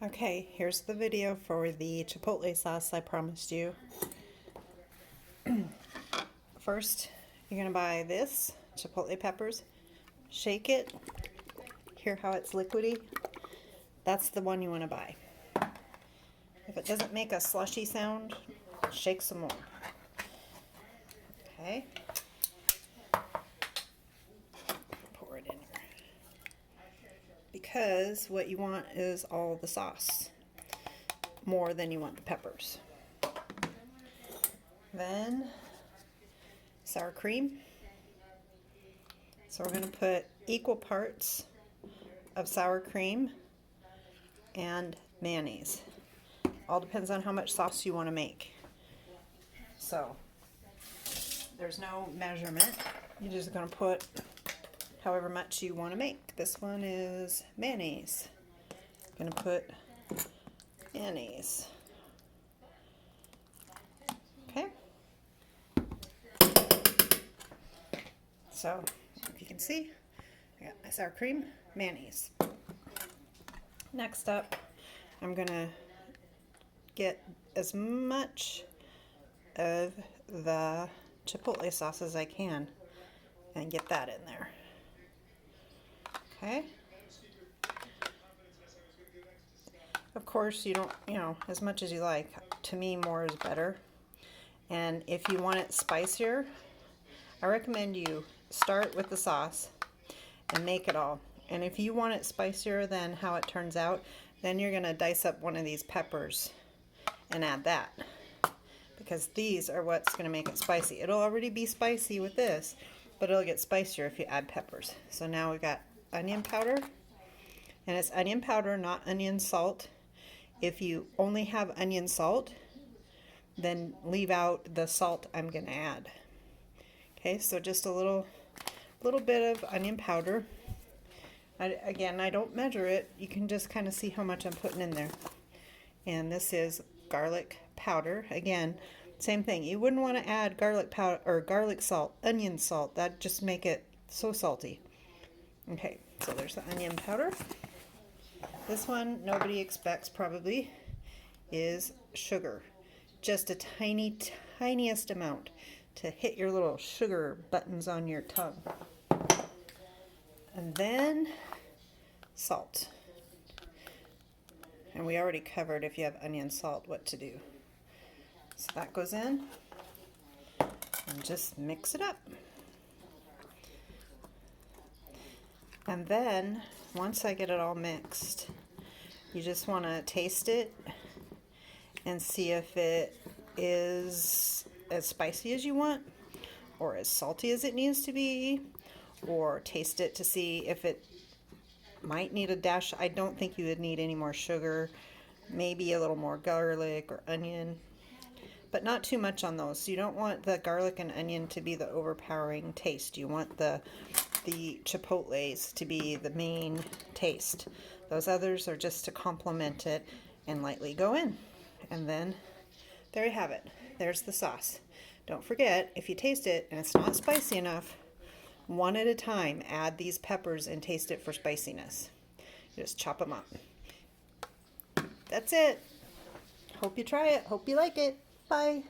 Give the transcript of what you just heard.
Okay, here's the video for the Chipotle sauce I promised you. First, you're going to buy this, Chipotle peppers, shake it, hear how it's liquidy? That's the one you want to buy. If it doesn't make a slushy sound, shake some more. Okay. Pour it in here. Because what you want is all the sauce, more than you want the peppers. Then sour cream. So we're going to put equal parts of sour cream and mayonnaise. All depends on how much sauce you want to make. So there's no measurement. You're just going to put however much you want to make. This one is mayonnaise. I'm going to put mayonnaise. Okay. So if you can see, I got my sour cream, mayonnaise. Next up, I'm going to get as much of the Chipotle sauce as I can and get that in there. Okay. Of course, you don't, as much as you like. To me, more is better. And if you want it spicier, I recommend you start with the sauce and make it all. And if you want it spicier than how it turns out, then you're going to dice up one of these peppers and add that. Because these are what's going to make it spicy. It'll already be spicy with this, but it'll get spicier if you add peppers. So now we've got onion powder, and it's onion powder, not onion salt. If you only have onion salt, then leave out the salt I'm going to add. Okay, so just a little bit of onion powder. Again, I don't measure it. You can just kind of see how much I'm putting in there. And this is garlic powder. Again, same thing. You wouldn't want to add garlic powder or garlic salt, onion salt. That'd just make it so salty. Okay, so there's the onion powder. This one nobody expects probably is sugar. Just a tiniest amount to hit your little sugar buttons on your tongue. And then salt. And we already covered, if you have onion salt, what to do. So that goes in and just mix it up. And then once I get it all mixed, you just want to taste it and see if it is as spicy as you want or as salty as it needs to be, or taste it to see if it might need a dash. I don't think you would need any more sugar, maybe a little more garlic or onion, but not too much on those. So you don't want the garlic and onion to be the overpowering taste. You want the chipotles to be the main taste. Those others are just to complement it and lightly go in. And then there you have it. There's the sauce. Don't forget, if you taste it and it's not spicy enough, one at a time, add these peppers and taste it for spiciness. Just chop them up. That's it. Hope you try it. Hope you like it. Bye.